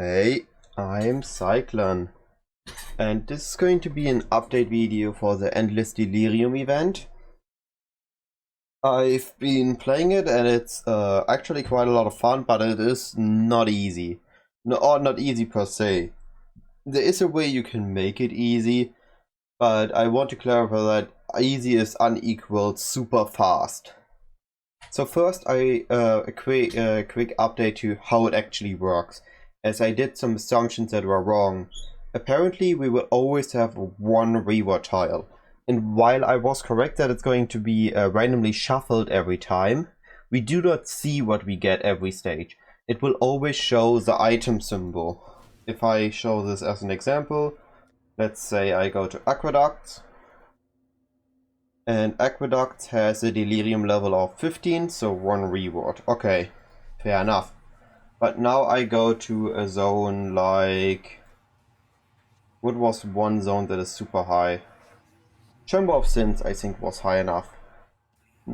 Hey, I'm Cyclon, and this is going to be an update video for the Endless Delirium event. I've been playing it and it's actually quite a lot of fun, but it is not easy. No, or not easy per se. There is a way you can make it easy, but I want to clarify that easy is unequaled super fast. So first, a quick update to how it actually works, as I did some assumptions that were wrong. Apparently, we will always have one reward tile, and while I was correct that it's going to be randomly shuffled every time, we do not see what we get every stage. It will always show the item symbol. If I show this as an example, let's say I go to Aqueducts. And Aqueducts has a Delirium level of 15, so 1 reward. Okay, fair enough. But now I go to a zone like... What was one zone that is super high? Chamber of Sins, I think, was high enough.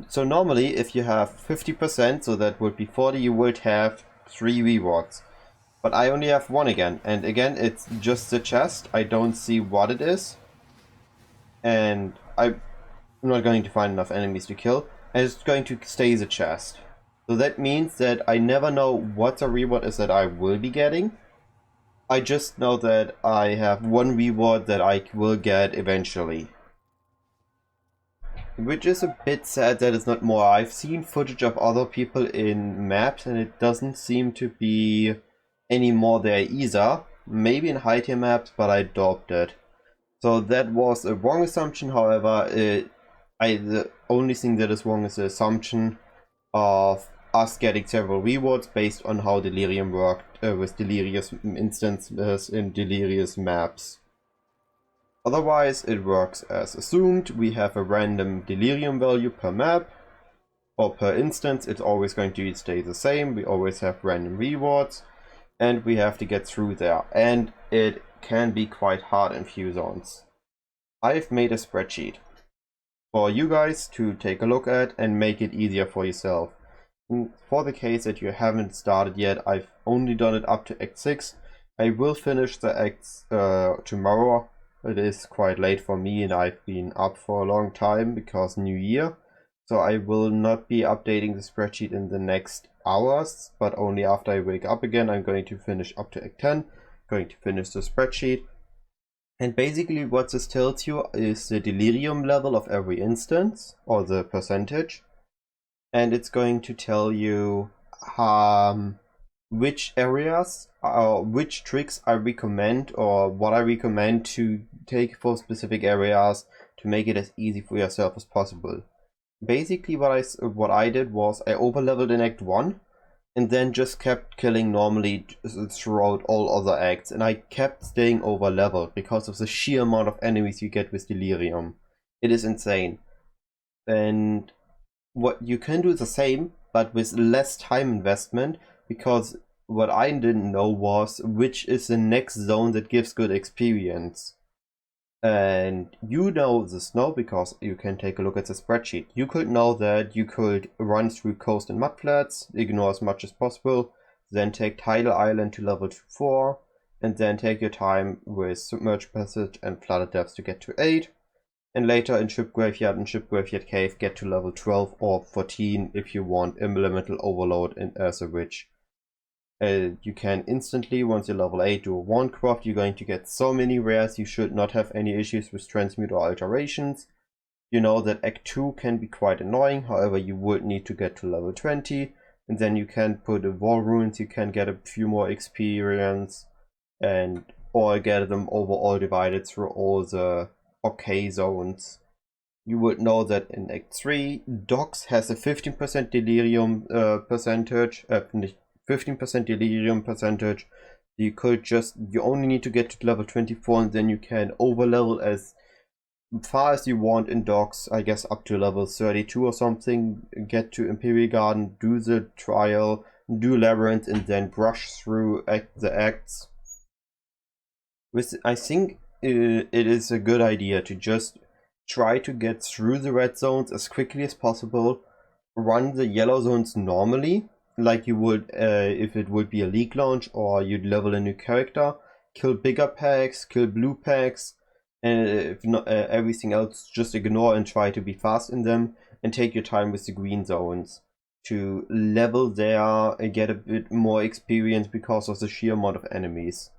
So normally, if you have 50%, so that would be 40, you would have 3 rewards. But I only have 1 again. And again, it's just the chest. I don't see what it is. And I'm not going to find enough enemies to kill, and it's going to stay the chest. So that means that I never know what the reward is that I will be getting. I just know that I have 1 reward that I will get eventually. Which is a bit sad that it's not more. I've seen footage of other people in maps and it doesn't seem to be any more there either. Maybe in high tier maps, but I doubt it. So that was a wrong assumption, however, the only thing that is wrong is the assumption of us getting several rewards based on how Delirium worked with Delirious instances in Delirious maps. Otherwise, it works as assumed. We have a random Delirium value per map, or per instance. It's always going to stay the same. We always have random rewards, and we have to get through there. And it can be quite hard in few zones. I've made a spreadsheet for you guys to take a look at and make it easier for yourself. For the case that you haven't started yet, I've only done it up to Act 6. I will finish the acts tomorrow. It is quite late for me and I've been up for a long time because New Year. So I will not be updating the spreadsheet in the next hours, but only after I wake up again. I'm going to finish up to Act 10, going to finish the spreadsheet. And basically what this tells you is the delirium level of every instance, or the percentage. And it's going to tell you which areas, which tricks I recommend, or what I recommend to take for specific areas to make it as easy for yourself as possible. Basically what I did was I overleveled in Act 1. And then just kept killing normally throughout all other acts. And I kept staying over level because of the sheer amount of enemies you get with Delirium. It is insane. And what you can do the same, but with less time investment, because what I didn't know was which is the next zone that gives good experience. And you know this now because you can take a look at the spreadsheet. You could know that you could run through coast and mudflats, ignore as much as possible, then take Tidal Island to level 4, and then take your time with Submerged Passage and Flooded Depths to get to 8. And later in Ship Graveyard and Ship Graveyard Cave get to level 12 or 14 if you want Elemental Overload as a witch. You can instantly, once you're level 8, do a wand craft. You're going to get so many rares, you should not have any issues with transmute or alterations. You know that Act 2 can be quite annoying, however you would need to get to level 20. And then you can put in wall runes, you can get a few more experience, and or get them overall divided through all the OK zones. You would know that in Act 3, Docks has a 15% delirium percentage, 15% delirium percentage. You only need to get to level 24 and then you can overlevel as far as you want in Docks, I guess up to level 32 or something, get to Imperial Garden, do the trial, do Labyrinth, and then brush through the acts. I think it is a good idea to just try to get through the red zones as quickly as possible, run the yellow zones normally, like you would if it would be a league launch or you'd level a new character. Kill bigger packs, kill blue packs, and if not everything else, just ignore and try to be fast in them, and take your time with the green zones to level there and get a bit more experience because of the sheer amount of enemies.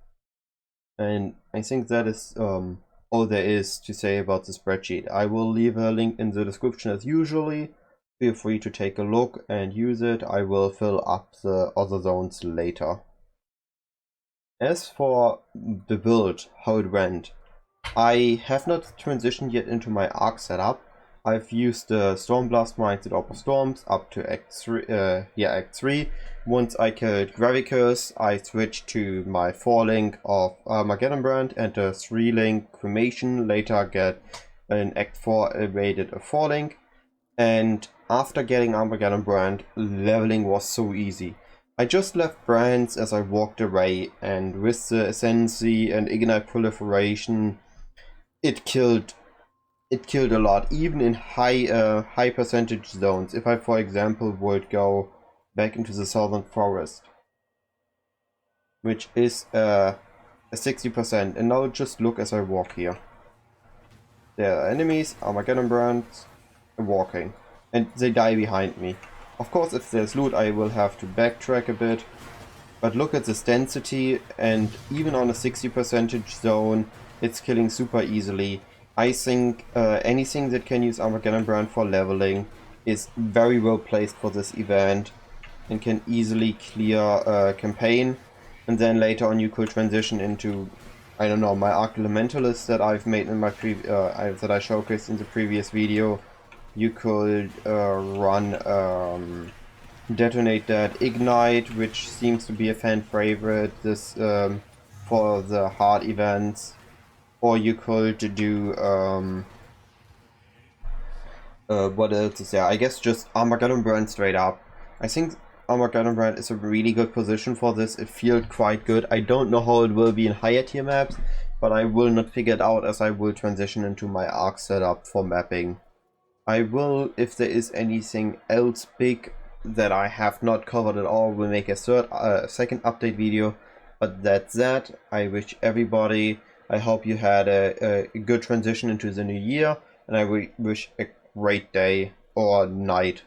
And I think that is all there is to say about the spreadsheet. I will leave a link in the description as usually. Feel free to take a look and use it. I will fill up the other zones later. As for the build, how it went, I have not transitioned yet into my arc setup. I've used the Stormblast Mines at Orb of Storms up to Act 3. Once I killed Gravicus, I switched to my 4-link of Armageddon Brand and the 3-link Cremation. Later get in Act 4 rated a 4-link. And after getting Armageddon Brand, leveling was so easy. I just left brands as I walked away, and with the Ascendancy and Ignite Proliferation, it killed a lot, even in high percentage zones. If I, for example, would go back into the Southern Forest, which is a 60%, and now just look as I walk here. There are enemies, Armageddon Brands, walking, and they die behind me. Of course, if there's loot, I will have to backtrack a bit, but look at this density, and even on a 60% zone, it's killing super easily. I think anything that can use Armageddon Brand for leveling is very well placed for this event and can easily clear a campaign. And then later on you could transition into, I don't know, my Arc Elementalist that I've made in my that I showcased in the previous video. You could run Detonate That Ignite, which seems to be a fan favorite this for the hard events. Or you could do what else is there? I guess just Armageddon Brand straight up. I think Armageddon Brand is a really good position for this. It feels quite good. I don't know how it will be in higher tier maps, but I will not figure it out as I will transition into my arc setup for mapping. I will, if there is anything else big that I have not covered at all, will make a second update video. But that's that. I wish everybody, I hope you had a good transition into the new year, and I wish a great day or night